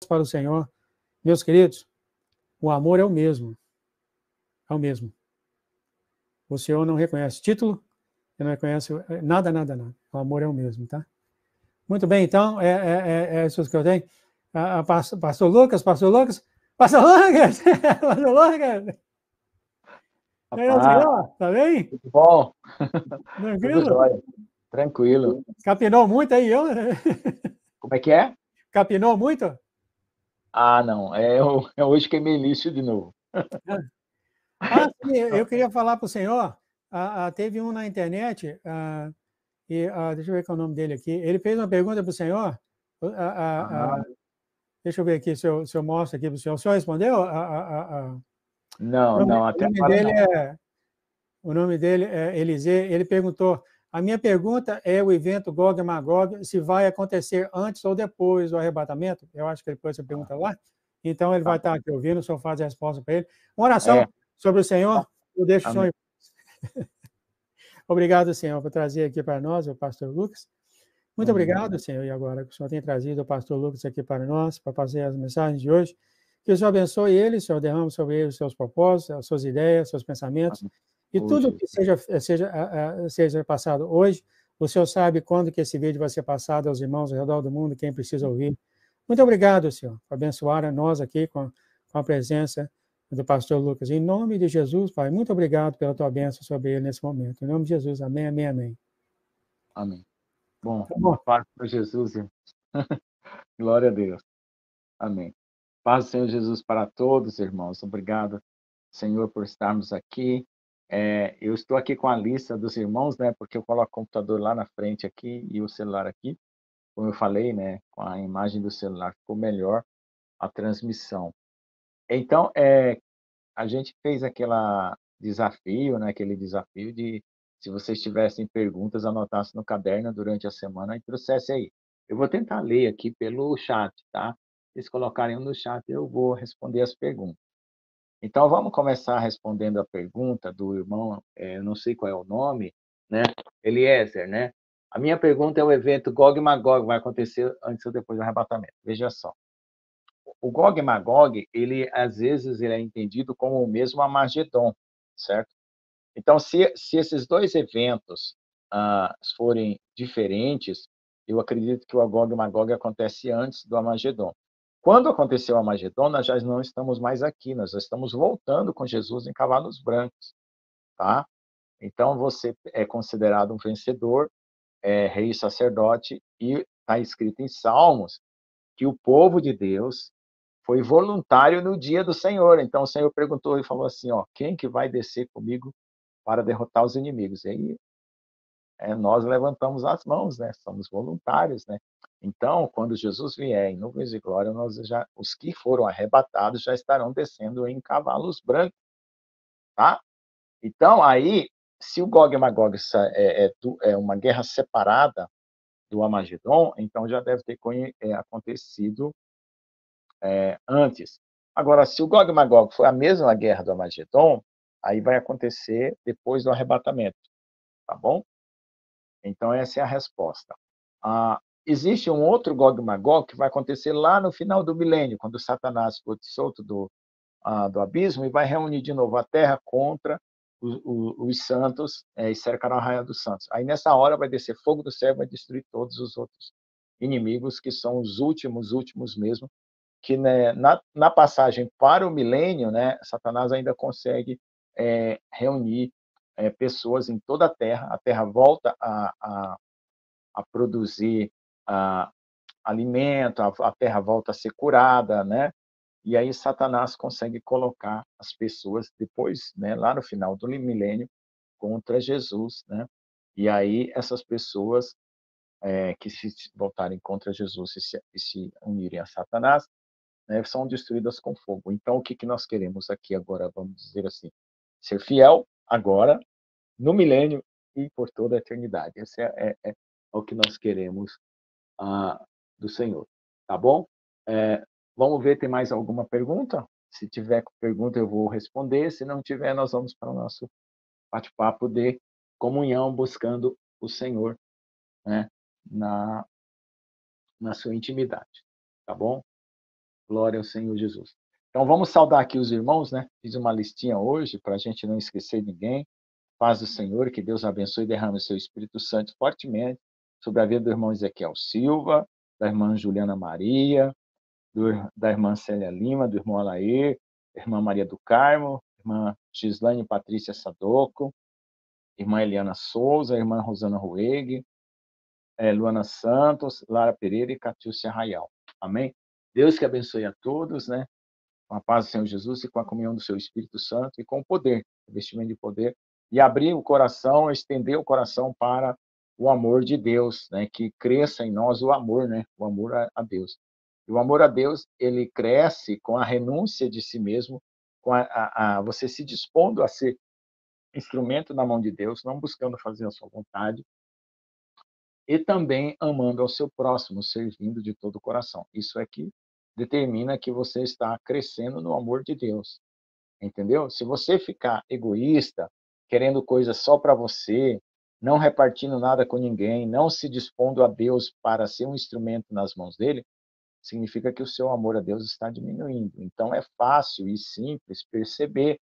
devotos para o Senhor. Meus queridos, o amor é o mesmo. É o mesmo. O Senhor não reconhece título, não reconhece nada, nada, nada. O amor é o mesmo, tá? Muito bem, então, é isso que eu tenho. Pastor Lucas, Pastor Lucas, Pastor Lucas, Pastor Lucas. Rapaz, Senhor, tá bem? tudo bom? Tudo Tranquilo? jóia. Tranquilo. Capinou muito aí, eu? Como é que é? Capinou muito? Ah, não. Hoje que é meio lixo de novo. Sim, eu queria falar para o senhor. Teve um na internet, deixa eu ver qual é o nome dele aqui. Ele fez uma pergunta para o senhor. Ah, Deixa eu ver aqui se eu mostro aqui para o senhor. O senhor respondeu? não, não, O até nome agora dele não. o nome dele é Eliseu. Ele perguntou: a minha pergunta é o evento Gog e Magog, se vai acontecer antes ou depois do arrebatamento? Eu acho que ele pôs essa pergunta lá. Então, ele Tá vai bom. estar aqui ouvindo, o senhor faz a resposta para ele. Uma oração É, sobre o Senhor, eu deixo o amém. senhor. Obrigado, Senhor, por trazer aqui para nós o pastor Lucas. Muito Amém. obrigado, Senhor, e agora que o Senhor tem trazido o pastor Lucas aqui para nós, para fazer as mensagens de hoje. Que o Senhor abençoe ele, o Senhor derrame sobre ele os seus propósitos, as suas ideias, os seus pensamentos, Amém. e tudo Hoje. que seja passado hoje, o Senhor sabe quando que esse vídeo vai ser passado aos irmãos ao redor do mundo, quem precisa ouvir. Muito obrigado, Senhor, por abençoar a nós aqui com a presença do pastor Lucas. Em nome de Jesus, Pai, muito obrigado pela tua bênção sobre ele nesse momento. Em nome de Jesus, amém, amém, amém. Amém. Bom, Tá bom. paz para Jesus, irmão. Glória a Deus. Amém. Paz do Senhor Jesus para todos, irmãos. Obrigado, Senhor, por estarmos aqui. Eu estou aqui com a lista dos irmãos, né? Porque eu coloco o computador lá na frente aqui e o celular aqui. Como eu falei, né? Com a imagem do celular ficou melhor a transmissão. Então, a gente fez aquele desafio de, se vocês tivessem perguntas, anotasse no caderno durante a semana e trouxesse aí. Eu vou tentar ler aqui pelo chat, tá? Se eles colocarem no chat, eu vou responder as perguntas. Então, vamos começar respondendo a pergunta do irmão, eu não sei qual é o nome, né? Eliezer, né? A minha pergunta é: o evento Gog e Magog vai acontecer antes ou depois do arrebatamento? Veja só. O Gog e Magog, às vezes ele é entendido como o mesmo Armagedon, certo? Então, se esses dois eventos forem diferentes, eu acredito que o Gog e Magog acontece antes do Armagedon. Quando aconteceu o Armagedon, nós já não estamos mais aqui, nós já estamos voltando com Jesus em cavalos brancos, tá? Então, você é considerado um vencedor, rei e sacerdote, e está escrito em Salmos que o povo de Deus foi voluntário no dia do Senhor. Então, o Senhor perguntou e falou assim, ó: quem que vai descer comigo para derrotar os inimigos? E aí, nós levantamos as mãos, né? Somos voluntários, né? Então, quando Jesus vier em nuvens de glória, os que foram arrebatados já estarão descendo em cavalos brancos, tá? Então, aí, se o Gog e Magog é uma guerra separada do Armagedon, então já deve ter acontecido antes. Agora, se o Gog e Magog foi a mesma guerra do Armagedon, aí vai acontecer depois do arrebatamento, tá bom? Então, essa é a resposta. Existe um outro Gog e Magog que vai acontecer lá no final do milênio, quando Satanás for solto do abismo e vai reunir de novo a terra contra os santos e cercar a raia dos santos. Aí, nessa hora, vai descer fogo do céu e vai destruir todos os outros inimigos, que são os últimos mesmo, que, né, na passagem para o milênio, né, Satanás ainda consegue reunir pessoas em toda a terra volta a produzir alimento, a terra volta a ser curada, né? E aí Satanás consegue colocar as pessoas depois, né, lá no final do milênio, contra Jesus, né? E aí essas pessoas que se voltarem contra Jesus e se unirem a Satanás, né, são destruídas com fogo. Então, o que nós queremos aqui agora, vamos dizer assim, ser fiel agora, no milênio e por toda a eternidade. Esse é o que nós queremos do Senhor. Tá bom? Vamos ver, tem mais alguma pergunta? Se tiver pergunta, eu vou responder. Se não tiver, nós vamos para o nosso bate-papo de comunhão, buscando o Senhor, né, na sua intimidade. Tá bom? Glória ao Senhor Jesus. Então, vamos saudar aqui os irmãos, né? Fiz uma listinha hoje para a gente não esquecer ninguém. Paz do Senhor, que Deus abençoe e derrame o seu Espírito Santo fortemente sobre a vida do irmão Ezequiel Silva, da irmã Juliana Maria, da irmã Célia Lima, do irmão Alair, da irmã Maria do Carmo, irmã Gislaine Patrícia Sadoco, irmã Eliana Souza, irmã Rosana Rueg, Luana Santos, Lara Pereira e Catiúcia Raial. Amém? Deus que abençoe a todos, né? Com a paz do Senhor Jesus e com a comunhão do seu Espírito Santo e com o poder, investimento de poder, e abrir o coração, estender o coração para o amor de Deus, né? Que cresça em nós o amor, né? O amor a Deus. E o amor a Deus, ele cresce com a renúncia de si mesmo, com você se dispondo a ser instrumento na mão de Deus, não buscando fazer a sua vontade, e também amando ao seu próximo, servindo de todo o coração. Isso é que determina que você está crescendo no amor de Deus. Entendeu? Se você ficar egoísta, querendo coisas só para você, não repartindo nada com ninguém, não se dispondo a Deus para ser um instrumento nas mãos dele, significa que o seu amor a Deus está diminuindo. Então é fácil e simples perceber,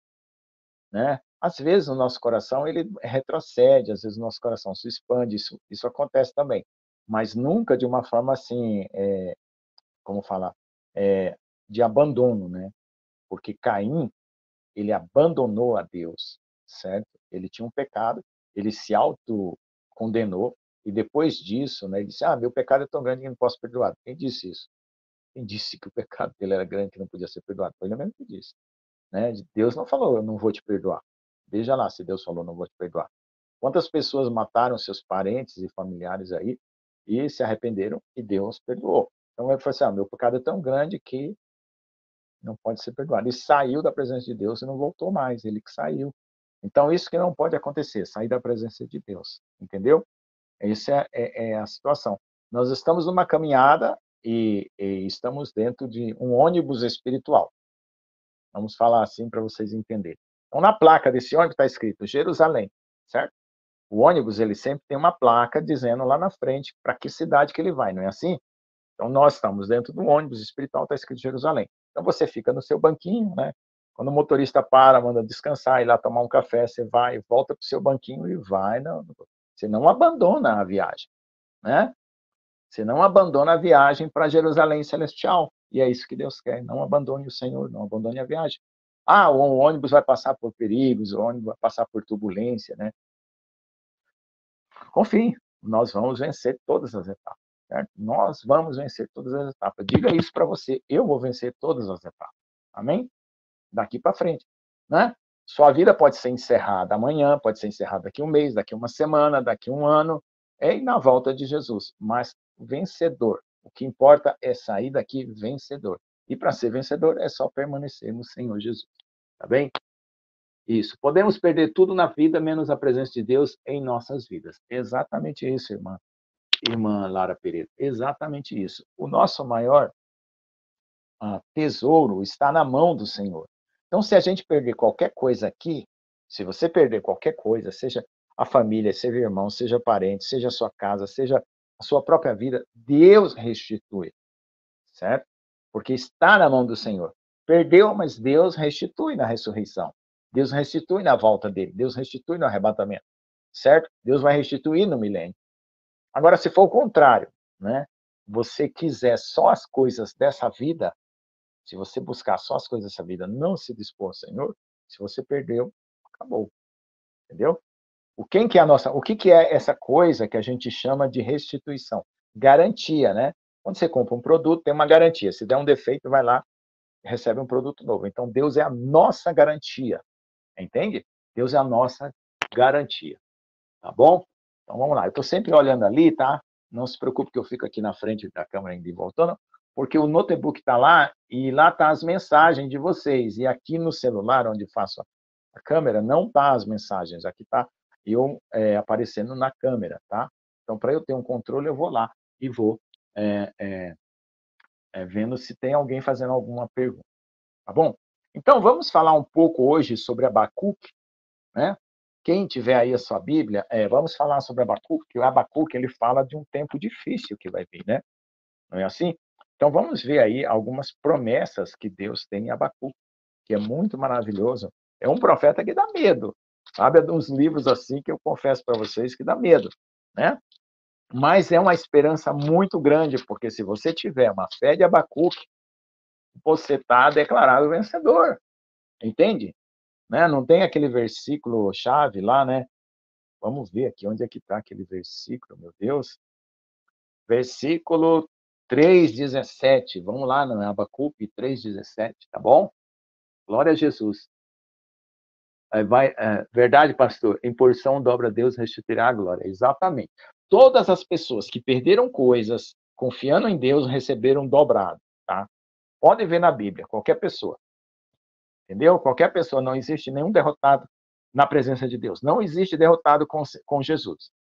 né? Às vezes o nosso coração ele retrocede, às vezes o nosso coração se expande, isso acontece também, mas nunca de uma forma assim, como falar, de abandono, né? Porque Caim, ele abandonou a Deus, certo? Ele tinha um pecado, ele se autocondenou, e depois disso, né, ele disse, meu pecado é tão grande que não posso perdoar. Quem disse isso? Quem disse que o pecado dele era grande que não podia ser perdoado? Foi ele mesmo que disse. Né? Deus não falou, eu não vou te perdoar. Veja lá se Deus falou, não vou te perdoar. Quantas pessoas mataram seus parentes e familiares aí e se arrependeram e Deus perdoou? Então ele falou assim, meu pecado é tão grande que não pode ser perdoado. Ele saiu da presença de Deus e não voltou mais, ele que saiu. Então isso que não pode acontecer, sair da presença de Deus, entendeu? Essa é a situação. Nós estamos numa caminhada e estamos dentro de um ônibus espiritual. Vamos falar assim para vocês entenderem. Então, na placa desse ônibus está escrito Jerusalém, certo? O ônibus ele sempre tem uma placa dizendo lá na frente para que cidade que ele vai, não é assim? Então, nós estamos dentro do ônibus espiritual, está escrito Jerusalém. Então, você fica no seu banquinho, né? Quando o motorista para, manda descansar, ir lá tomar um café, você vai, volta para o seu banquinho e vai. Não, você não abandona a viagem, né? Você não abandona a viagem para Jerusalém Celestial. E é isso que Deus quer. Não abandone o Senhor, não abandone a viagem. O ônibus vai passar por perigos, o ônibus vai passar por turbulência, né? Confie, nós vamos vencer todas as etapas, certo? Nós vamos vencer todas as etapas. Diga isso para você, eu vou vencer todas as etapas. Amém? Daqui para frente, né? Sua vida pode ser encerrada amanhã, pode ser encerrada daqui um mês, daqui uma semana, daqui um ano, e na volta de Jesus. Mas vencedor. O que importa é sair daqui vencedor. E para ser vencedor é só permanecer no Senhor Jesus. Tá bem? Isso. Podemos perder tudo na vida, menos a presença de Deus em nossas vidas. Exatamente isso, irmã Lara Pereira. Exatamente isso. O nosso maior tesouro está na mão do Senhor. Então, se a gente perder qualquer coisa aqui, se você perder qualquer coisa, seja a família, seja irmão, seja parente, seja a sua casa, seja a sua própria vida, Deus restitui, certo? Porque está na mão do Senhor. Perdeu, mas Deus restitui na ressurreição. Deus restitui na volta dele. Deus restitui no arrebatamento, certo? Deus vai restituir no milênio. Agora, se for o contrário, né? Você quiser só as coisas dessa vida, se você buscar só as coisas dessa vida, não se dispor ao Senhor, se você perdeu, acabou. Entendeu? O que é essa coisa que a gente chama de restituição? Garantia, né? Quando você compra um produto, tem uma garantia. Se der um defeito, vai lá e recebe um produto novo. Então, Deus é a nossa garantia. Entende? Deus é a nossa garantia. Tá bom? Então, vamos lá. Eu estou sempre olhando ali, tá? Não se preocupe que eu fico aqui na frente da câmera ainda e voltando, porque o notebook está lá e lá tá as mensagens de vocês. E aqui no celular, onde faço a câmera, não tá as mensagens. Aqui tá eu aparecendo na câmera, tá? Então, para eu ter um controle, eu vou lá e vou vendo se tem alguém fazendo alguma pergunta, tá bom? Então, vamos falar um pouco hoje sobre Abacuque, né? Quem tiver aí a sua Bíblia, vamos falar sobre Abacuque, que o Abacuque ele fala de um tempo difícil que vai vir, né? Não é assim? Então, vamos ver aí algumas promessas que Deus tem em Abacuque, que é muito maravilhoso. É um profeta que dá medo, sabe? É de uns livros assim que eu confesso para vocês que dá medo, né? Mas é uma esperança muito grande, porque se você tiver uma fé de Abacuque, você está declarado vencedor, entende? Né? Não tem aquele versículo chave lá, né? Vamos ver aqui onde é que está aquele versículo, meu Deus. Versículo 3:17. Vamos lá, no Abacuque 3:17, tá bom? Glória a Jesus. Verdade, pastor, em porção dobra Deus, restituirá a glória. Exatamente. Todas as pessoas que perderam coisas, confiando em Deus, receberam dobrado, tá? Pode ver na Bíblia, qualquer pessoa. Entendeu? Qualquer pessoa, não existe nenhum derrotado na presença de Deus. Não existe derrotado com Jesus.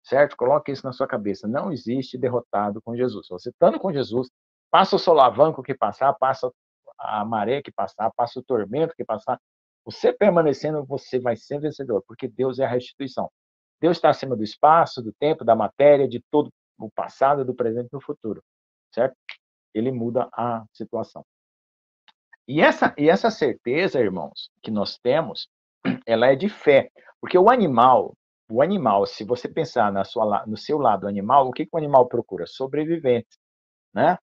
Certo? Coloque isso na sua cabeça. Não existe derrotado com Jesus. Você estando com Jesus, passa o solavanco que passar, passa a maré que passar, passa o tormento que passar. Você permanecendo, você vai ser vencedor, porque Deus é a restituição. Deus está acima do espaço, do tempo, da matéria, de todo o passado, do presente e do futuro. Certo? Ele muda a situação. E essa certeza, irmãos, que nós temos, ela é de fé. Porque o animal, se você pensar no seu lado animal, o que o animal procura? Sobrevivente, né?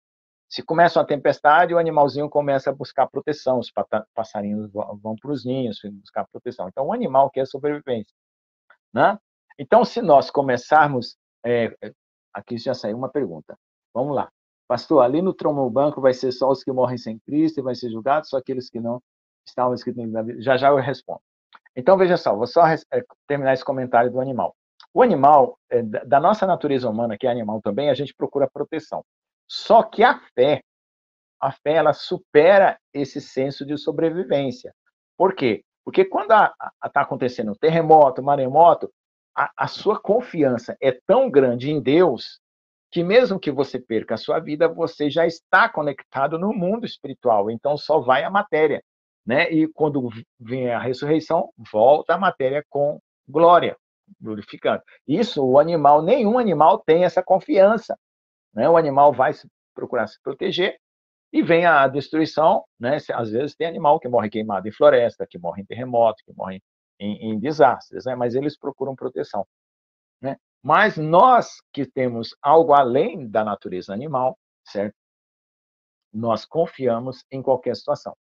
Se começa uma tempestade, o animalzinho começa a buscar proteção, os passarinhos vão para os ninhos buscar proteção. Então, o animal quer sobrevivência, né? Então, se nós começarmos... aqui já saiu uma pergunta. Vamos lá. Pastor, ali no trono branco vai ser só os que morrem sem Cristo e vai ser julgado só aqueles que não estavam escritos na Bíblia? Já já eu respondo. Então, veja só, vou só terminar esse comentário do animal. O animal, da nossa natureza humana, que é animal também, a gente procura proteção. Só que a fé, ela supera esse senso de sobrevivência. Por quê? Porque quando está acontecendo um terremoto, maremoto, a sua confiança é tão grande em Deus que mesmo que você perca a sua vida, você já está conectado no mundo espiritual, então só vai a matéria, né? E quando vem a ressurreição, volta a matéria com glória, glorificando. Isso nenhum animal tem essa confiança, né? O animal vai procurar se proteger e vem a destruição, né? Às vezes tem animal que morre queimado em floresta, que morre em terremoto, que morre em desastres, né? Mas eles procuram proteção, né? Mas nós que temos algo além da natureza animal, certo? Nós confiamos em qualquer situação.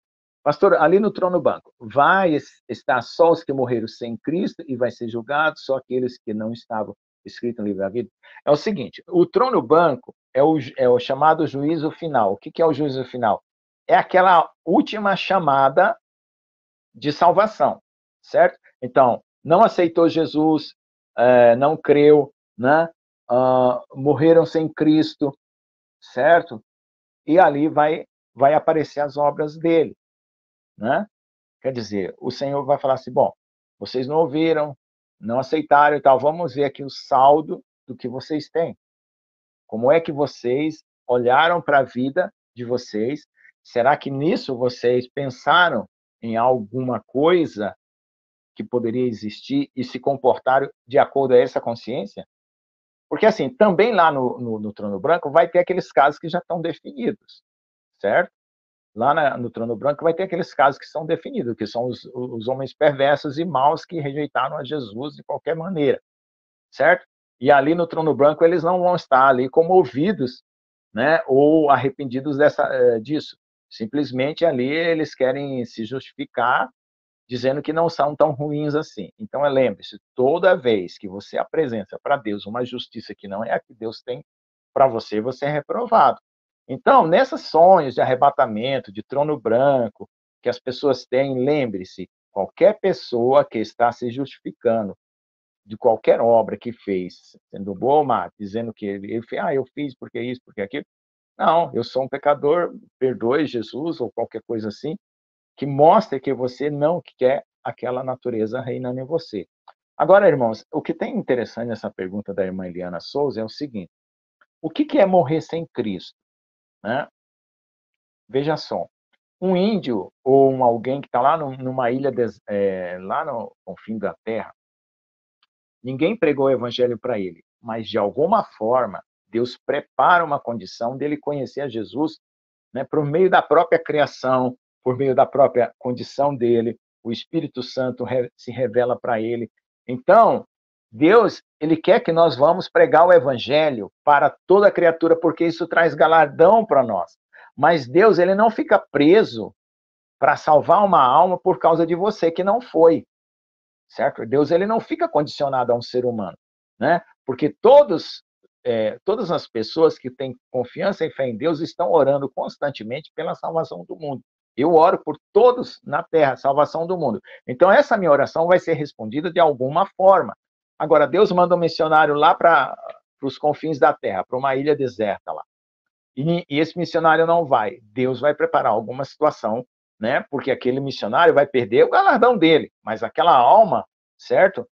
Pastor, ali no trono branco, vai estar só os que morreram sem Cristo e vai ser julgado só aqueles que não estavam escritos no livro da vida? É o seguinte, o trono branco é o chamado juízo final. O que é o juízo final? É aquela última chamada de salvação, certo? Então, não aceitou Jesus, não creu, né? Morreram sem Cristo, certo? E ali vai aparecer as obras dele, né? Quer dizer, o Senhor vai falar assim, bom, vocês não ouviram, não aceitaram e tal, vamos ver aqui o saldo do que vocês têm. Como é que vocês olharam para a vida de vocês? Será que nisso vocês pensaram em alguma coisa que poderia existir e se comportaram de acordo a essa consciência? Porque, assim, também lá no Trono Branco vai ter aqueles casos que já estão definidos, certo? Lá no Trono Branco vai ter aqueles casos que são definidos, que são os homens perversos e maus que rejeitaram a Jesus de qualquer maneira, certo? E ali no Trono Branco eles não vão estar ali comovidos, né, ou arrependidos disso. Simplesmente ali eles querem se justificar dizendo que não são tão ruins assim. Então, lembre-se, toda vez que você apresenta para Deus uma justiça que não é a que Deus tem para você, você é reprovado. Então, nesses sonhos de arrebatamento, de trono branco, que as pessoas têm, lembre-se, qualquer pessoa que está se justificando de qualquer obra que fez, sendo boa ou má, dizendo que ele fez, eu fiz porque isso, porque aquilo. Não, eu sou um pecador, perdoe Jesus, ou qualquer coisa assim, que mostra que você não quer aquela natureza reinando em você. Agora, irmãos, o que tem interessante nessa pergunta da irmã Eliana Souza é o seguinte: o que é morrer sem Cristo? Né? Veja só, um índio ou alguém que está lá numa ilha, lá no confim da terra, ninguém pregou o evangelho para ele, mas de alguma forma Deus prepara uma condição dele conhecer a Jesus, né, por meio da própria criação, por meio da própria condição dele, o Espírito Santo se revela para ele. Então, Deus, ele quer que nós vamos pregar o evangelho para toda criatura, porque isso traz galardão para nós. Mas Deus, ele não fica preso para salvar uma alma por causa de você que não foi, certo? Deus, ele não fica condicionado a um ser humano, né? Porque todas as pessoas que têm confiança e fé em Deus estão orando constantemente pela salvação do mundo. Eu oro por todos na terra, salvação do mundo. Então, essa minha oração vai ser respondida de alguma forma. Agora, Deus manda um missionário lá para os confins da terra, para uma ilha deserta lá. E esse missionário não vai. Deus vai preparar alguma situação, né? Porque aquele missionário vai perder o galardão dele, mas aquela alma, certo?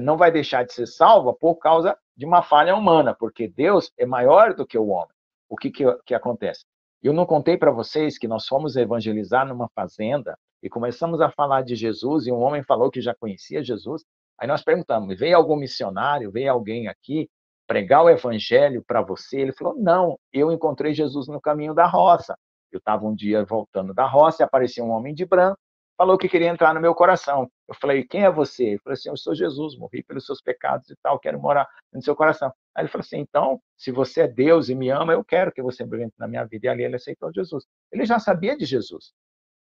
Não vai deixar de ser salva por causa de uma falha humana, porque Deus é maior do que o homem. O que acontece? Eu não contei para vocês que nós fomos evangelizar numa fazenda e começamos a falar de Jesus e um homem falou que já conhecia Jesus. Aí nós perguntamos, veio algum missionário, veio alguém aqui pregar o evangelho para você? Ele falou, não, eu encontrei Jesus no caminho da roça. Eu estava um dia voltando da roça e apareceu um homem de branco, falou que queria entrar no meu coração. Eu falei, quem é você? Ele falou assim, eu sou Jesus, morri pelos seus pecados e tal, quero morar no seu coração. Aí ele falou assim, então, se você é Deus e me ama, eu quero que você entre na minha vida. E ali ele aceitou Jesus. Ele já sabia de Jesus.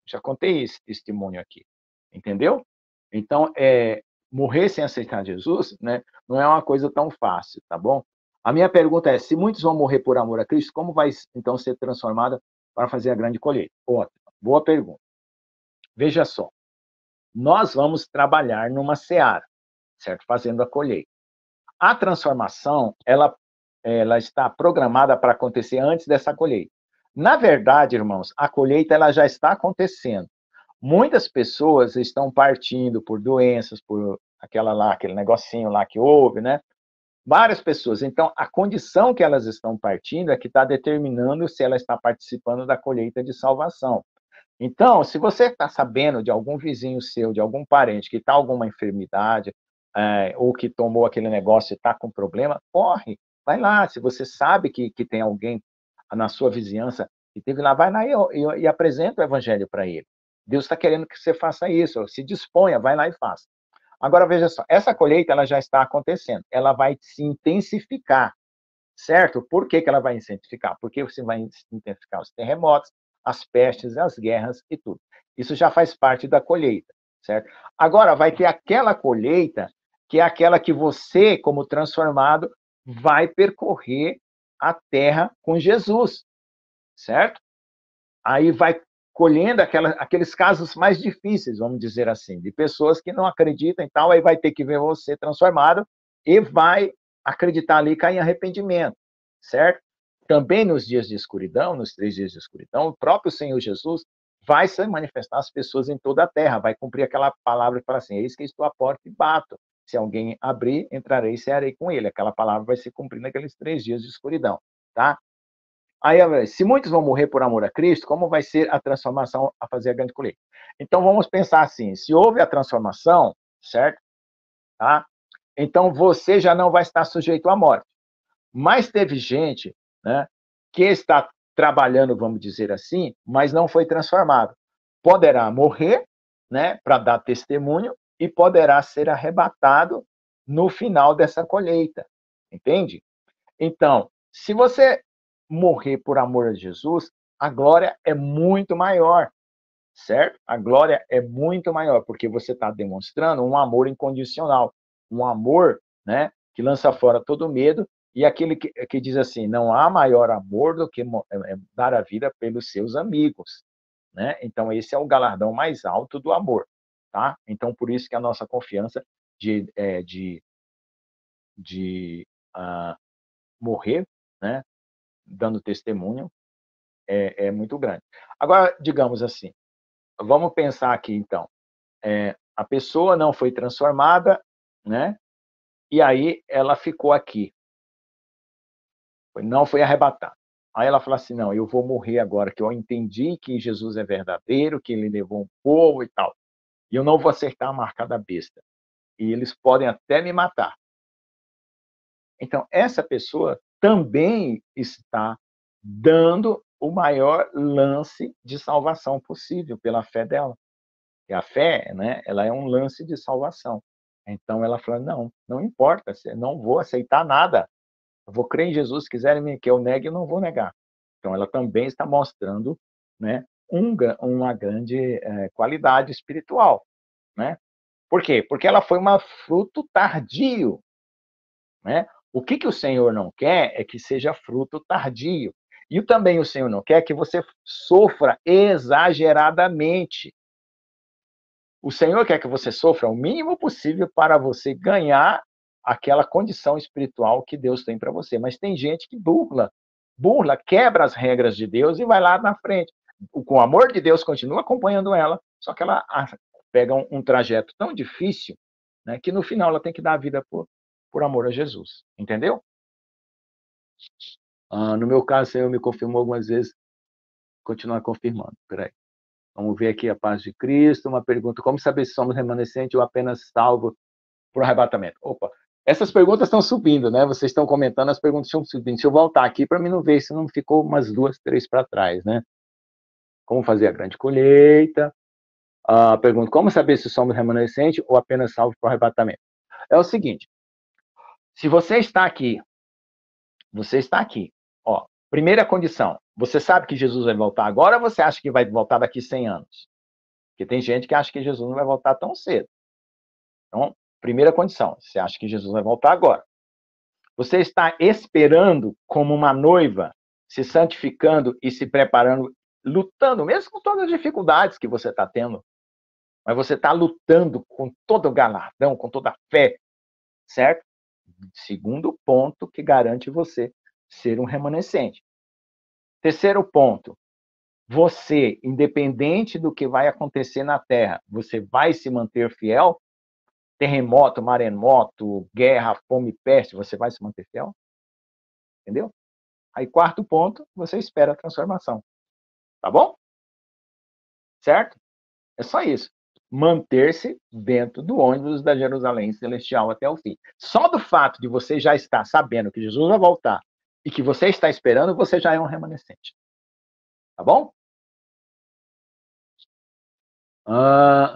Já contei esse testemunho aqui. Entendeu? Então, morrer sem aceitar Jesus, né, não é uma coisa tão fácil, tá bom? A minha pergunta é, se muitos vão morrer por amor a Cristo, como vai, então, ser transformada para fazer a grande colheita? Ótimo, boa pergunta. Veja só, nós vamos trabalhar numa seara, certo? Fazendo a colheita. A transformação, ela está programada para acontecer antes dessa colheita. Na verdade, irmãos, a colheita ela já está acontecendo. Muitas pessoas estão partindo por doenças, por aquele negocinho lá que houve, né? Várias pessoas. Então, a condição que elas estão partindo é que está determinando se ela está participando da colheita de salvação. Então, se você está sabendo de algum vizinho seu, de algum parente que está com alguma enfermidade, ou que tomou aquele negócio e está com problema, corre, vai lá. Se você sabe que tem alguém na sua vizinhança que teve lá, vai lá e apresenta o evangelho para ele. Deus está querendo que você faça isso, se disponha, vai lá e faça. Agora, veja só, essa colheita ela já está acontecendo, ela vai se intensificar, certo? Por que ela vai se intensificar? Porque você vai intensificar os terremotos, as pestes, as guerras e tudo. Isso já faz parte da colheita, certo? Agora, vai ter aquela colheita que é aquela que você, como transformado, vai percorrer a terra com Jesus, certo? Aí vai colhendo aqueles casos mais difíceis, vamos dizer assim, de pessoas que não acreditam e tal, aí vai ter que ver você transformado e vai acreditar ali e cair em arrependimento, certo? Também nos dias de escuridão, nos 3 dias de escuridão, o próprio Senhor Jesus vai se manifestar às pessoas em toda a terra, vai cumprir aquela palavra que fala assim, eis que estou à porta e bato. Se alguém abrir, entrarei e cearei com ele. Aquela palavra vai se cumprir naqueles 3 dias de escuridão, tá? Aí, se muitos vão morrer por amor a Cristo, como vai ser a transformação a fazer a grande colheita? Então, vamos pensar assim, se houve a transformação, certo? Tá? Então, você já não vai estar sujeito à morte. Mas teve gente, né, que está trabalhando, vamos dizer assim, mas não foi transformado. Poderá morrer, né, para dar testemunho, e poderá ser arrebatado no final dessa colheita. Entende? Então, se você morrer por amor a Jesus, a glória é muito maior, certo? A glória é muito maior, porque você está demonstrando um amor incondicional, um amor, né, que lança fora todo medo, e aquele que diz assim, não há maior amor do que dar a vida pelos seus amigos, né? Então, esse é o galardão mais alto do amor, tá? Então, por isso que a nossa confiança de morrer, né, dando testemunho, é muito grande. Agora, digamos assim, vamos pensar aqui, então, a pessoa não foi transformada, né? E aí ela ficou aqui, não foi arrebatada. Aí ela fala assim, não, eu vou morrer agora, que eu entendi que Jesus é verdadeiro, que ele levou um povo e tal, e eu não vou acertar a marca da besta. E eles podem até me matar. Então, essa pessoa também está dando o maior lance de salvação possível pela fé dela. E a fé, né, ela é um lance de salvação. Então ela fala, não importa, não vou aceitar nada. Eu vou crer em Jesus, se quiserem que eu negue, eu não vou negar. Então ela também está mostrando, né, uma grande qualidade espiritual, né? Por quê? Porque ela foi um fruto tardio, né? O que o Senhor não quer é que seja fruto tardio. E também o Senhor não quer que você sofra exageradamente. O Senhor quer que você sofra o mínimo possível para você ganhar aquela condição espiritual que Deus tem para você. Mas tem gente que burla, quebra as regras de Deus e vai lá na frente. Com o amor de Deus continua acompanhando ela, só que ela pega um trajeto tão difícil, né, que no final ela tem que dar a vida por amor a Jesus. Entendeu? No meu caso, o Senhor me confirmou algumas vezes, continuar confirmando. Peraí. Vamos ver aqui a paz de Cristo. Uma pergunta: como saber se somos remanescentes ou apenas salvos por arrebatamento? Opa, essas perguntas estão subindo, né? Vocês estão comentando, as perguntas estão subindo. Deixa eu voltar aqui para mim não ver se não ficou umas 2, 3 para trás, né? Como fazer a grande colheita? Pergunta: como saber se somos remanescentes ou apenas salvos por arrebatamento? É o seguinte: se você está aqui, ó, primeira condição, você sabe que Jesus vai voltar agora ou você acha que vai voltar daqui 100 anos? Porque tem gente que acha que Jesus não vai voltar tão cedo. Então, primeira condição, você acha que Jesus vai voltar agora. Você está esperando como uma noiva, se santificando e se preparando, lutando, mesmo com todas as dificuldades que você está tendo, mas você está lutando com todo o galardão, com toda a fé, certo? Segundo ponto que garante você ser um remanescente. Terceiro ponto, você, independente do que vai acontecer na Terra, você vai se manter fiel? Terremoto, maremoto, guerra, fome, peste, você vai se manter fiel? Entendeu? Aí, quarto ponto, você espera a transformação. Tá bom? Certo? É só isso. Manter-se dentro do ônibus da Jerusalém Celestial até o fim. Só do fato de você já estar sabendo que Jesus vai voltar e que você está esperando, você já é um remanescente. Tá bom?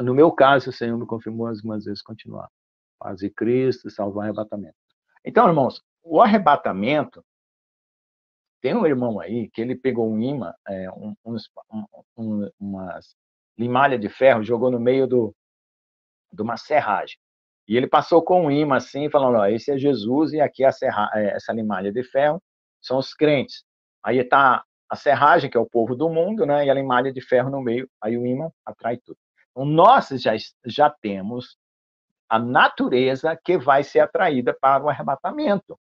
No meu caso, o Senhor me confirmou algumas vezes continuar. Paz de Cristo, salvar o arrebatamento. Então, irmãos, o arrebatamento, tem um irmão aí que ele pegou um imã, umas limalha de ferro, jogou no meio de uma serragem. E ele passou com um imã assim, falando: ó, esse é Jesus e aqui essa limalha de ferro são os crentes. Aí está a serragem, que é o povo do mundo, né? E a limalha de ferro no meio, aí o imã atrai tudo. Então, nós já temos a natureza que vai ser atraída para o arrebatamento.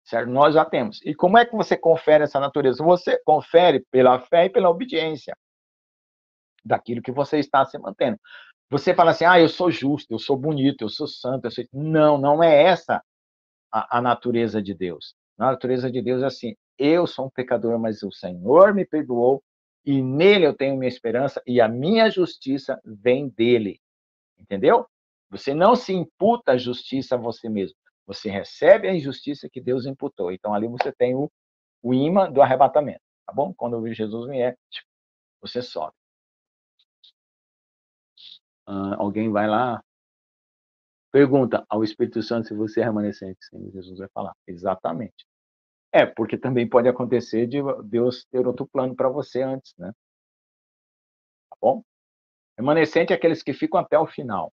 Certo? Nós já temos. E como é que você confere essa natureza? Você confere pela fé e pela obediência daquilo que você está se mantendo. Você fala assim: eu sou justo, eu sou bonito, eu sou santo. Não, não é essa a natureza de Deus. A natureza de Deus é assim: eu sou um pecador, mas o Senhor me perdoou e nele eu tenho minha esperança e a minha justiça vem dele. Entendeu? Você não se imputa a justiça a você mesmo. Você recebe a injustiça que Deus imputou. Então, ali você tem o imã do arrebatamento. Tá bom? Quando Jesus vier, você sobe. Alguém vai lá, pergunta ao Espírito Santo se você é remanescente. Sim, Jesus vai falar. Exatamente. Porque também pode acontecer de Deus ter outro plano para você antes, né? Tá bom? Remanescente é aqueles que ficam até o final,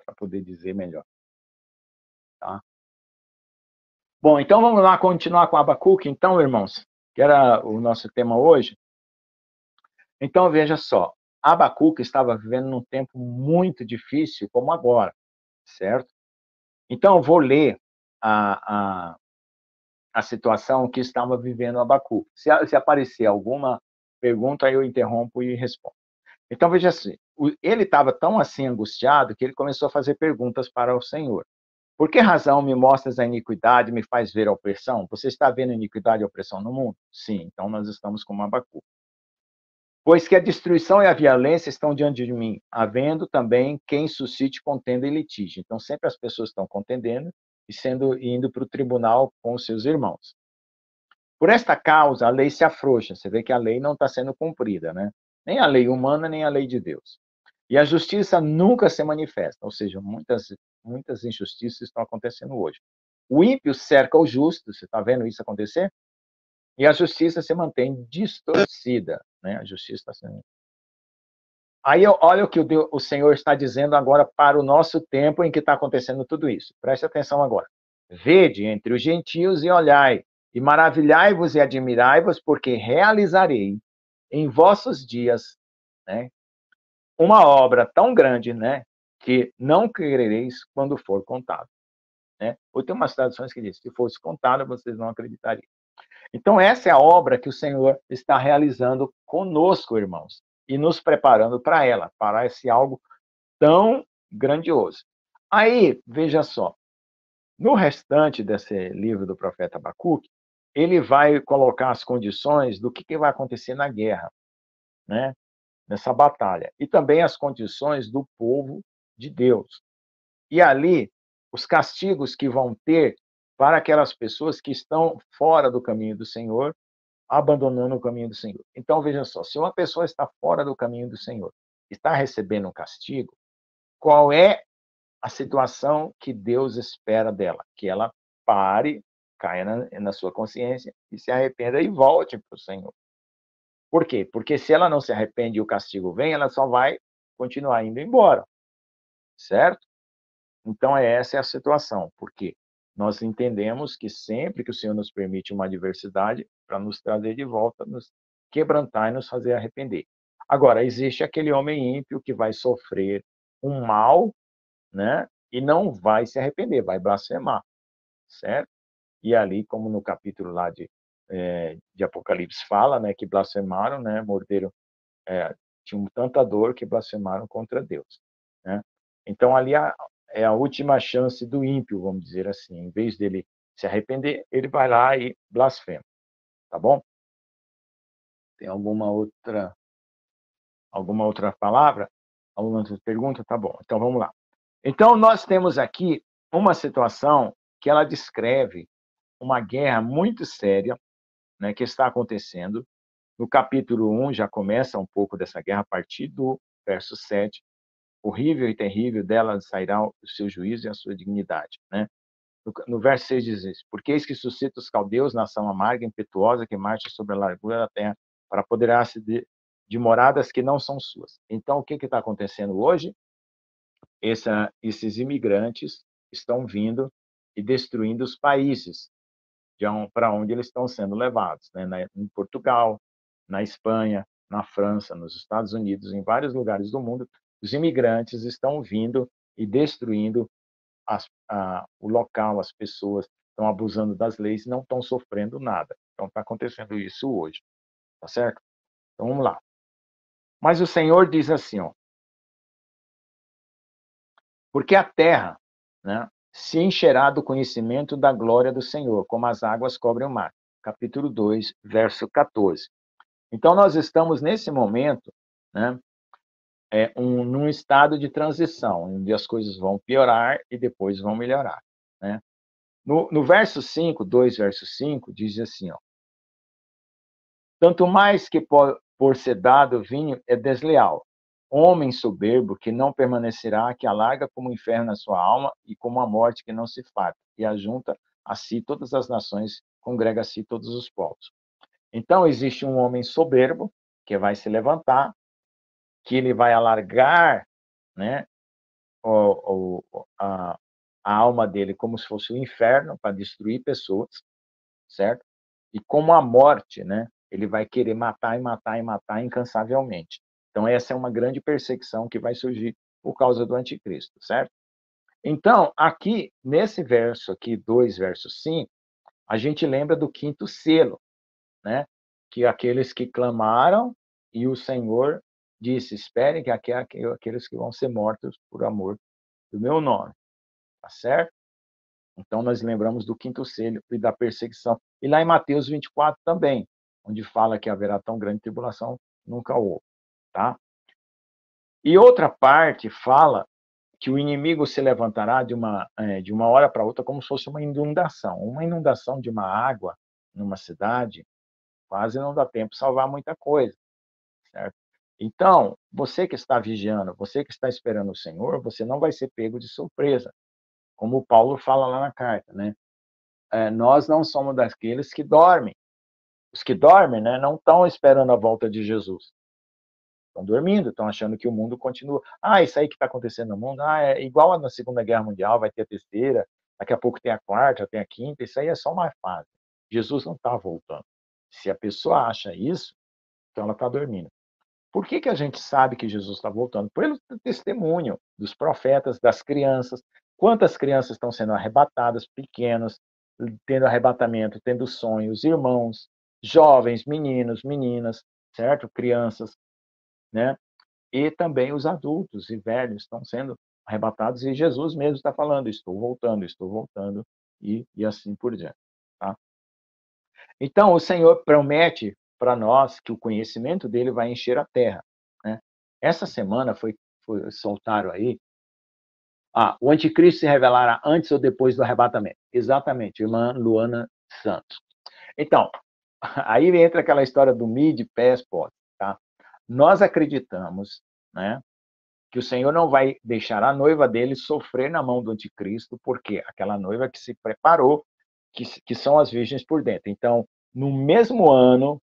para poder dizer melhor. Tá? Bom, então vamos lá continuar com Abacuque, então, irmãos, que era o nosso tema hoje. Então, veja só, Abacuque estava vivendo num tempo muito difícil, como agora, certo? Então, eu vou ler a situação que estava vivendo Abacuque. Se aparecer alguma pergunta, aí eu interrompo e respondo. Então, veja assim, ele estava tão assim angustiado que ele começou a fazer perguntas para o Senhor. Por que razão me mostras a iniquidade e me faz ver a opressão? Você está vendo iniquidade e opressão no mundo? Sim, então nós estamos com Abacuque. Pois que a destruição e a violência estão diante de mim, havendo também quem suscite contenda e litígio. Então, sempre as pessoas estão contendendo e indo para o tribunal com os seus irmãos. Por esta causa, a lei se afrouxa. Você vê que a lei não está sendo cumprida, né? Nem a lei humana, nem a lei de Deus. E a justiça nunca se manifesta, ou seja, muitas injustiças estão acontecendo hoje. O ímpio cerca o justo, você está vendo isso acontecer? E a justiça se mantém distorcida, né? A justiça está sendo... Aí olha o que o Senhor está dizendo agora para o nosso tempo em que está acontecendo tudo isso. Preste atenção agora. Vede entre os gentios e olhai, e maravilhai-vos e admirai-vos, porque realizarei em vossos dias, né, uma obra tão grande, né, que não crereis quando for contado. Né? Ou tem umas traduções que diz, se fosse contado, vocês não acreditariam. Então, essa é a obra que o Senhor está realizando conosco, irmãos, e nos preparando para ela, para esse algo tão grandioso. Aí, veja só, no restante desse livro do profeta Abacuque, ele vai colocar as condições do que vai acontecer na guerra, né? Nessa batalha, e também as condições do povo de Deus. E ali, os castigos que vão ter para aquelas pessoas que estão fora do caminho do Senhor, abandonando o caminho do Senhor. Então, veja só, se uma pessoa está fora do caminho do Senhor, está recebendo um castigo, qual é a situação que Deus espera dela? Que ela pare, caia na sua consciência e se arrependa e volte para o Senhor. Por quê? Porque se ela não se arrepende e o castigo vem, ela só vai continuar indo embora, certo? Então, essa é a situação, porque nós entendemos que sempre que o Senhor nos permite uma adversidade, para nos trazer de volta, nos quebrantar e nos fazer arrepender. Agora, existe aquele homem ímpio que vai sofrer um mal, né? E não vai se arrepender, vai blasfemar, certo? E ali, como no capítulo lá de Apocalipse fala, né, que blasfemaram, né, morderam, tinham tanta dor que blasfemaram contra Deus, né? Então, ali é a última chance do ímpio, vamos dizer assim. Em vez dele se arrepender, ele vai lá e blasfema, tá bom? Tem alguma outra palavra? Alguma outra pergunta? Tá bom, então vamos lá. Então, nós temos aqui uma situação que ela descreve uma guerra muito séria, né, que está acontecendo. No capítulo 1 já começa um pouco dessa guerra a partir do verso 7. Horrível e terrível dela sairá o seu juízo e a sua dignidade, né? No verso 6 diz isso: porque eis que suscita os caldeus, nação amarga, impetuosa, que marcha sobre a largura da terra, para apoderar-se de moradas que não são suas. Então, o que está acontecendo hoje? Esses imigrantes estão vindo e destruindo os países para onde eles estão sendo levados, né? Em Portugal, na Espanha, na França, nos Estados Unidos, em vários lugares do mundo, os imigrantes estão vindo e destruindo o local, as pessoas estão abusando das leis e não estão sofrendo nada. Então, está acontecendo isso hoje, tá certo? Então, vamos lá. Mas o Senhor diz assim, ó, porque a terra, né, se encherá do conhecimento da glória do Senhor, como as águas cobrem o mar. Capítulo 2, verso 14. Então, nós estamos nesse momento, né, num estado de transição, onde as coisas vão piorar e depois vão melhorar, né? No verso 5, 2 verso 5, diz assim, ó, tanto mais que por ser dado vinho é desleal, homem soberbo que não permanecerá, que alarga como o inferno na sua alma e como a morte que não se farta, e ajunta a si todas as nações, congrega a si todos os povos. Então, existe um homem soberbo que vai se levantar, que ele vai alargar, né, a, a alma dele como se fosse o inferno para destruir pessoas, certo? E como a morte, né, ele vai querer matar e matar e matar incansavelmente. Então, essa é uma grande perseguição que vai surgir por causa do anticristo, certo? Então, aqui, nesse verso aqui, 2 verso 5, a gente lembra do quinto selo, né? Que aqueles que clamaram e o Senhor disse, esperem que aqueles que vão ser mortos por amor do meu nome, tá certo? Então, nós lembramos do quinto selo e da perseguição. E lá em Mateus 24 também, onde fala que haverá tão grande tribulação, nunca houve, tá? E outra parte fala que o inimigo se levantará de uma hora para outra como se fosse uma inundação de uma água numa cidade, quase não dá tempo de salvar muita coisa, certo? Então, você que está vigiando, você que está esperando o Senhor, você não vai ser pego de surpresa, como o Paulo fala lá na carta, né? Nós não somos daqueles que dormem. Os que dormem, né, não estão esperando a volta de Jesus. Estão dormindo, estão achando que o mundo continua. Isso aí que está acontecendo no mundo, é igual na Segunda Guerra Mundial, vai ter a terceira, daqui a pouco tem a quarta, tem a quinta, isso aí é só uma fase. Jesus não está voltando. Se a pessoa acha isso, então ela está dormindo. Por que a gente sabe que Jesus está voltando? Pelo testemunho dos profetas, das crianças. Quantas crianças estão sendo arrebatadas, pequenas, tendo arrebatamento, tendo sonhos, irmãos, jovens, meninos, meninas, certo? Crianças, né? E também os adultos e velhos estão sendo arrebatados, e Jesus mesmo está falando, estou voltando, e assim por diante. Tá? Então, o Senhor promete para nós que o conhecimento dele vai encher a terra. Né? Essa semana soltaram aí, o anticristo se revelará antes ou depois do arrebatamento. Exatamente, irmã Luana Santos. Então, aí entra aquela história do mid, pés, pós. Tá? Nós acreditamos, né, que o Senhor não vai deixar a noiva dele sofrer na mão do anticristo, porque aquela noiva que se preparou, que são as virgens por dentro. Então, no mesmo ano,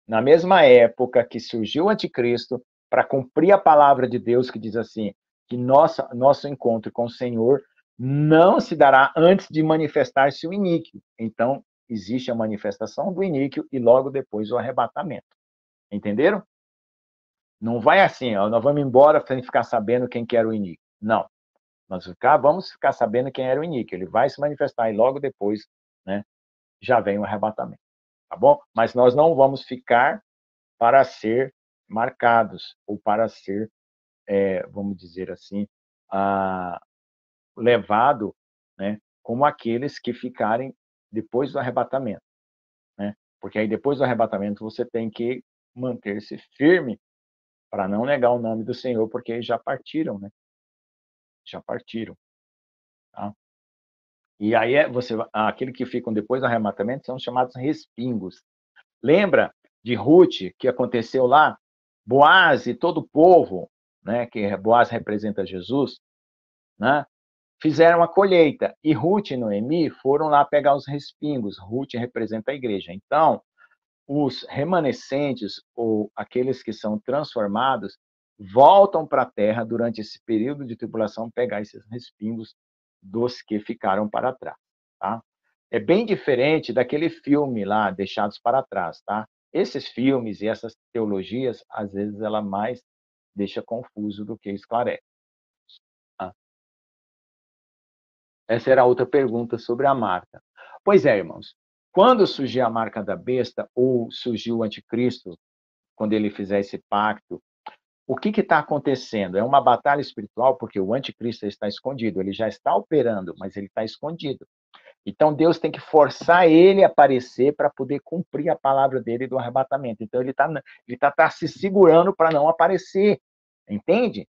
na mesma época que surgiu o anticristo, para cumprir a palavra de Deus que diz assim, que nosso encontro com o Senhor não se dará antes de manifestar-se o iníquo. Então, existe a manifestação do iníquo e logo depois o arrebatamento. Entenderam? Não vai assim, nós vamos embora sem ficar sabendo quem que era o iníquo. Não. Vamos ficar sabendo quem era o iníquo. Ele vai se manifestar e logo depois, né, já vem o arrebatamento. Tá bom? Mas nós não vamos ficar para ser marcados ou para ser, vamos dizer assim, levado, né, como aqueles que ficarem depois do arrebatamento. Né? Porque aí depois do arrebatamento você tem que manter-se firme para não negar o nome do Senhor, porque eles já partiram, né? Já partiram. Tá? E aí aqueles que ficam depois do arrematamento são chamados respingos. Lembra de Ruth, que aconteceu lá? Boaz e todo o povo, né, que Boaz representa Jesus, né, fizeram a colheita. E Ruth e Noemi foram lá pegar os respingos. Ruth representa a igreja. Então, os remanescentes, ou aqueles que são transformados, voltam para a terra durante esse período de tribulação pegar esses respingos dos que ficaram para trás. Tá? É bem diferente daquele filme lá, Deixados para Trás. Tá? Esses filmes e essas teologias, às vezes, ela mais deixa confuso do que esclarece. Tá? Essa era a outra pergunta sobre a marca. Pois é, irmãos. Quando surgir a marca da besta, ou surgiu o anticristo, quando ele fizer esse pacto, o que está acontecendo? É uma batalha espiritual, porque o anticristo está escondido, ele já está operando, mas ele está escondido. Então Deus tem que forçar ele a aparecer para poder cumprir a palavra dele do arrebatamento. Então ele está se segurando para não aparecer, entende?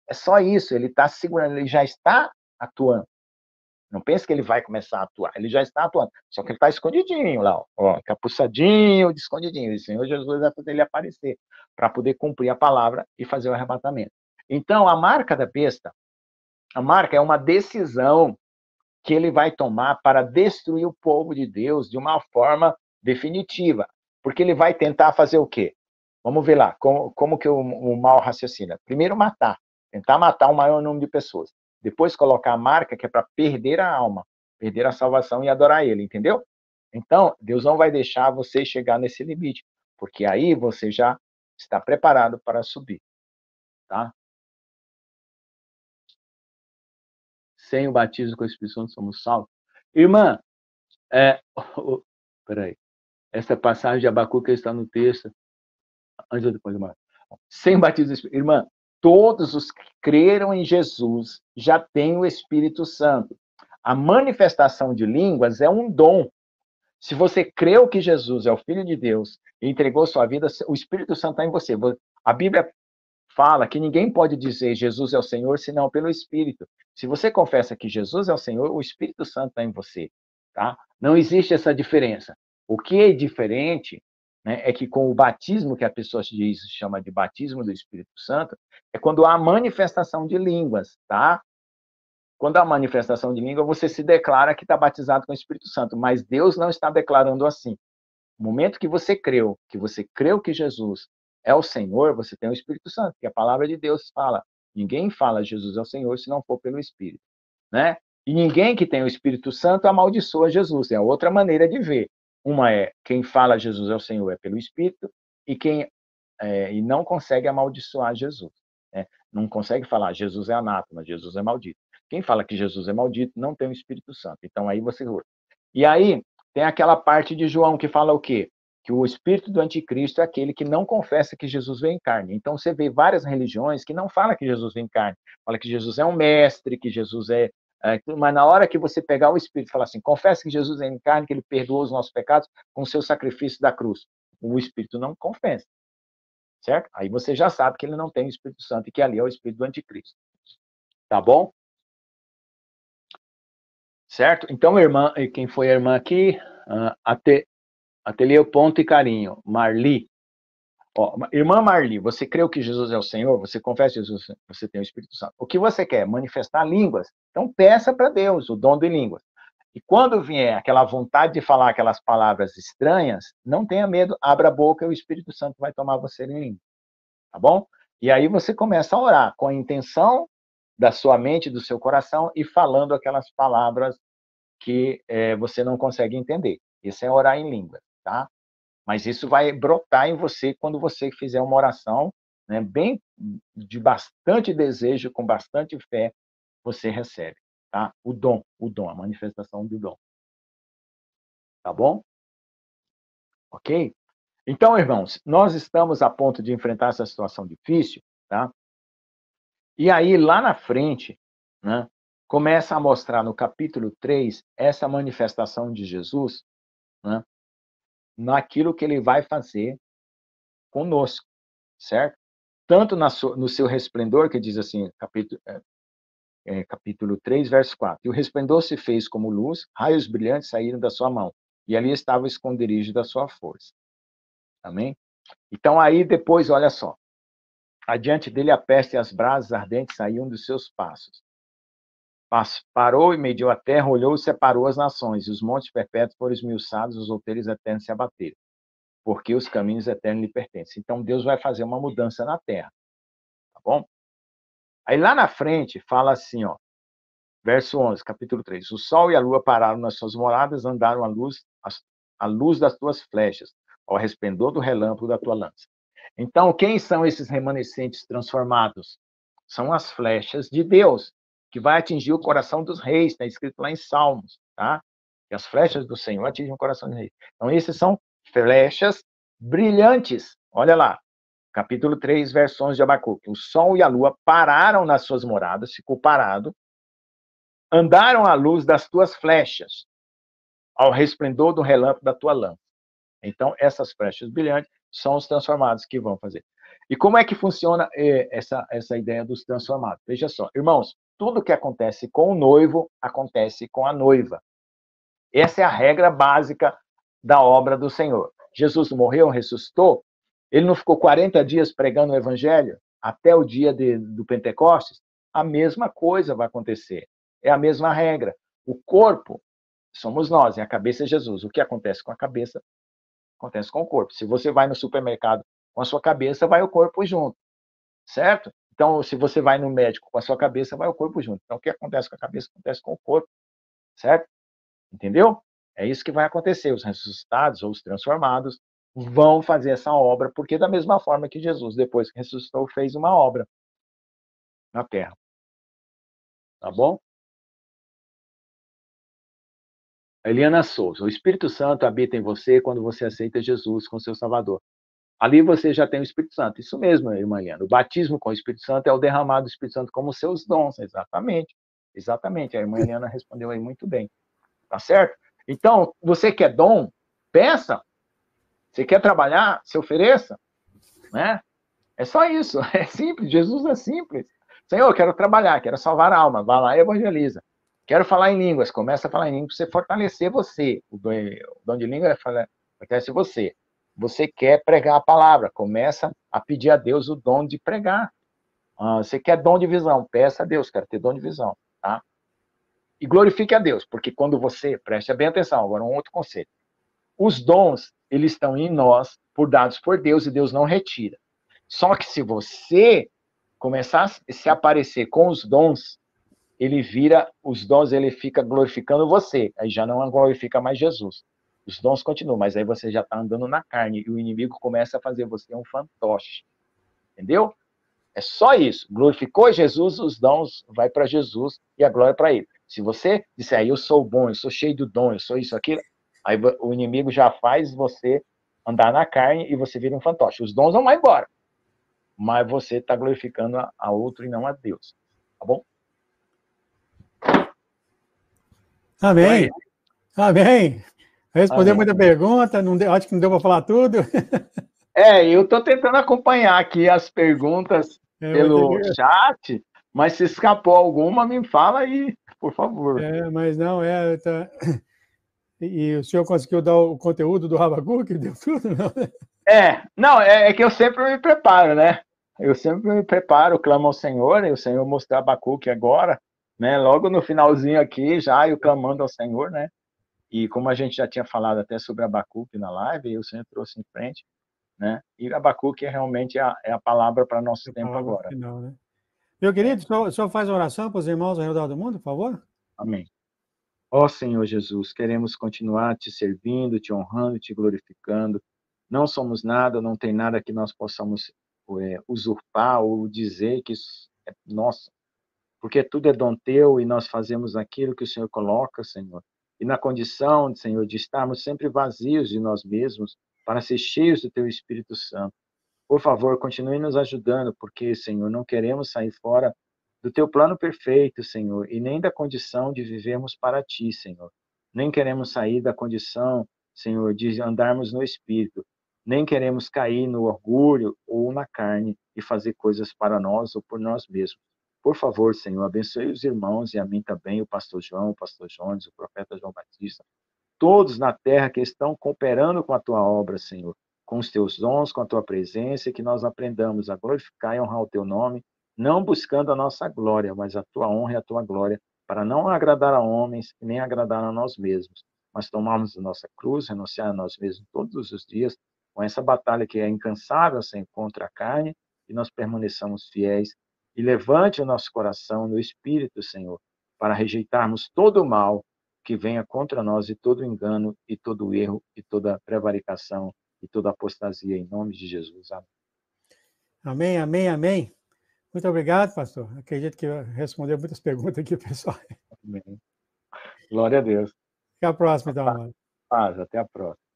É só isso, ele está se segurando, ele já está atuando. Não pense que ele vai começar a atuar, ele já está atuando. Só que ele está escondidinho lá, ó, capuçadinho, de escondidinho. O Senhor Jesus vai fazer ele aparecer para poder cumprir a palavra e fazer o arrebatamento. Então, a marca da besta, a marca é uma decisão que ele vai tomar para destruir o povo de Deus de uma forma definitiva. Porque ele vai tentar fazer o quê? Vamos ver lá, como que o mal raciocina. Primeiro, matar. Tentar matar o maior número de pessoas. Depois, colocar a marca, que é para perder a alma, perder a salvação e adorar ele, entendeu? Então, Deus não vai deixar você chegar nesse limite, porque aí você já está preparado para subir, tá? Sem o batismo com o Espírito Santo somos salvos. Irmã, peraí, essa passagem de Abacuque está no texto, antes ou depois, irmã? Sem o batismo do Espírito. Irmã, todos os que creram em Jesus já têm o Espírito Santo. A manifestação de línguas é um dom. Se você creu que Jesus é o Filho de Deus e entregou sua vida, o Espírito Santo está em você. A Bíblia fala que ninguém pode dizer Jesus é o Senhor senão pelo Espírito. Se você confessa que Jesus é o Senhor, o Espírito Santo está em você. Tá? Não existe essa diferença. O que é diferente, né, é que com o batismo que a pessoa chama de batismo do Espírito Santo, é quando há manifestação de línguas, tá? Quando há manifestação de língua, você se declara que está batizado com o Espírito Santo, mas Deus não está declarando assim. No momento que você creu que Jesus é o Senhor, você tem o Espírito Santo, que a palavra de Deus fala. Ninguém fala Jesus é o Senhor se não for pelo Espírito, né? E ninguém que tem o Espírito Santo amaldiçoa Jesus. É outra maneira de ver. Uma é quem fala Jesus é o Senhor é pelo Espírito e quem e não consegue amaldiçoar Jesus, né? Não consegue falar Jesus é anátema, Jesus é maldito. Quem fala que Jesus é maldito não tem o Espírito Santo. Então aí você... E aí tem aquela parte de João que fala o quê? Que o espírito do anticristo é aquele que não confessa que Jesus veio em carne. Então você vê várias religiões que não falam que Jesus veio em carne. Fala que Jesus é um mestre, que Jesus mas na hora que você pegar o espírito e falar assim, confessa que Jesus veio em carne, que ele perdoou os nossos pecados com o seu sacrifício da cruz. O espírito não confessa. Certo? Aí você já sabe que ele não tem o Espírito Santo e que ali é o espírito do anticristo. Tá bom? Certo? Então, irmã, quem foi a irmã aqui? Ateliê Ponto e Carinho. Marli. Ó, irmã Marli, você creu que Jesus é o Senhor? Você confessa que Jesus, você tem o Espírito Santo. O que você quer? Manifestar línguas? Então, peça para Deus o dom de línguas. E quando vier aquela vontade de falar aquelas palavras estranhas, não tenha medo, abra a boca e o Espírito Santo vai tomar você em língua. Tá bom? E aí você começa a orar com a intenção da sua mente, do seu coração, e falando aquelas palavras que você não consegue entender. Isso é orar em língua, tá? Mas isso vai brotar em você quando você fizer uma oração, né, bem de bastante desejo, com bastante fé, você recebe, tá? O dom, a manifestação do dom. Tá bom? Ok? Então, irmãos, nós estamos a ponto de enfrentar essa situação difícil, tá? E aí, lá na frente, né, começa a mostrar no capítulo 3 essa manifestação de Jesus, né, naquilo que ele vai fazer conosco, certo? Tanto no seu resplendor, que diz assim, capítulo 3, verso 4. E o resplendor se fez como luz, raios brilhantes saíram da sua mão, e ali estava o esconderijo da sua força. Amém? Então, aí depois, olha só. Adiante dele a peste e as brasas ardentes saíam dos seus passos. Parou e mediu a terra, olhou e separou as nações, e os montes perpétuos foram esmiuçados, os outeiros eternos se abateram, porque os caminhos eternos lhe pertencem. Então, Deus vai fazer uma mudança na terra, tá bom? Aí, lá na frente, fala assim, ó, verso 11, capítulo 3. O sol e a lua pararam nas suas moradas, andaram à luz das tuas flechas, ao resplendor do relâmpago da tua lança. Então, quem são esses remanescentes transformados? São as flechas de Deus, que vai atingir o coração dos reis, está escrito lá em Salmos, tá? Que as flechas do Senhor atingem o coração dos reis. Então, esses são flechas brilhantes. Olha lá, capítulo 3, verso 11 de Abacuque. O sol e a lua pararam nas suas moradas, ficou parado, andaram à luz das tuas flechas, ao resplendor do relâmpago da tua lâmpada. Então, essas flechas brilhantes são os transformados que vão fazer. E como é que funciona essa ideia dos transformados? Veja só, irmãos, tudo que acontece com o noivo, acontece com a noiva. Essa é a regra básica da obra do Senhor. Jesus morreu, ressuscitou, ele não ficou 40 dias pregando o evangelho até o dia do Pentecostes? A mesma coisa vai acontecer. É a mesma regra. O corpo somos nós, e a cabeça é Jesus. O que acontece com a cabeça acontece com o corpo. Se você vai no supermercado com a sua cabeça, vai o corpo junto, certo? Então, se você vai no médico com a sua cabeça, vai o corpo junto. Então, o que acontece com a cabeça acontece com o corpo, certo? Entendeu? É isso que vai acontecer. Os ressuscitados ou os transformados vão fazer essa obra, porque da mesma forma que Jesus, depois que ressuscitou, fez uma obra na terra. Tá bom? Eliana Souza, o Espírito Santo habita em você quando você aceita Jesus como seu Salvador. Ali você já tem o Espírito Santo. Isso mesmo, irmã Eliana. O batismo com o Espírito Santo é o derramado do Espírito Santo como seus dons. Exatamente. Exatamente. A irmã Eliana respondeu aí muito bem. Tá certo? Então, você quer dom? Peça. Você quer trabalhar? Se ofereça. Né? É só isso. É simples. Jesus é simples. Senhor, eu quero trabalhar, quero salvar a alma. Vá lá e evangeliza. Quero falar em línguas. Começa a falar em línguas para você fortalecer você. O dom de língua fortalece você. Você quer pregar a palavra. Começa a pedir a Deus o dom de pregar. Você quer dom de visão. Peça a Deus, quero ter dom de visão. Tá? E glorifique a Deus. Porque quando você... Preste bem atenção. Agora um outro conceito. Os dons, eles estão em nós, dados por Deus, e Deus não retira. Só que se você começar a se aparecer com os dons, os dons, ele fica glorificando você. Aí já não glorifica mais Jesus. Os dons continuam, mas aí você já está andando na carne e o inimigo começa a fazer você um fantoche. Entendeu? É só isso. Glorificou Jesus, os dons vai para Jesus e a glória para ele. Se você disser, eu sou bom, eu sou cheio de dom, eu sou isso, aquilo, aí o inimigo já faz você andar na carne e você vira um fantoche. Os dons não vão embora, mas você está glorificando a outro e não a Deus. Tá bom? Amém. Amém. Respondeu Amém. muita pergunta, não deu, acho que não deu para falar tudo. Eu estou tentando acompanhar aqui as perguntas pelo chat, mas se escapou alguma, me fala aí, por favor. Mas não, E o senhor conseguiu dar o conteúdo do Habacuque? Deu tudo? Não? É que eu sempre me preparo, né? Eu sempre me preparo, clamo ao Senhor, e o Senhor mostrou Abacuque agora, né? Logo no finalzinho aqui, já eu clamando ao Senhor, né? E como a gente já tinha falado até sobre Abacuque na live, o Senhor trouxe em frente, né? E Abacuque realmente é a palavra para nosso tempo agora. Final, né? Meu querido, o senhor faz oração para os irmãos ao redor do mundo, por favor? Amém. Ó Senhor Jesus, queremos continuar te servindo, te honrando, te glorificando. Não somos nada, não tem nada que nós possamos usurpar ou dizer que isso é nosso, porque tudo é dom teu e nós fazemos aquilo que o Senhor coloca, Senhor. E na condição, Senhor, de estarmos sempre vazios de nós mesmos para ser cheios do teu Espírito Santo. Por favor, continue nos ajudando, porque, Senhor, não queremos sair fora do teu plano perfeito, Senhor, e nem da condição de vivermos para ti, Senhor. Nem queremos sair da condição, Senhor, de andarmos no Espírito. Nem queremos cair no orgulho ou na carne e fazer coisas para nós ou por nós mesmos. Por favor, Senhor, abençoe os irmãos e a mim também, o pastor João, o pastor Jones, o profeta João Batista, todos na terra que estão cooperando com a tua obra, Senhor, com os teus dons, com a tua presença, e que nós aprendamos a glorificar e honrar o teu nome, não buscando a nossa glória, mas a tua honra e a tua glória, para não agradar a homens e nem agradar a nós mesmos, mas tomarmos a nossa cruz, renunciar a nós mesmos todos os dias, com essa batalha que é incansável, Senhor, contra a carne, e nós permaneçamos fiéis, e levante o nosso coração no Espírito, Senhor, para rejeitarmos todo o mal que venha contra nós, e todo engano, e todo erro, e toda prevaricação, e toda apostasia, em nome de Jesus. Amém. Amém, amém, amém. Muito obrigado, pastor. Acredito que respondeu muitas perguntas aqui, pessoal. Amém. Glória a Deus. Até a próxima, então. Paz, até a próxima.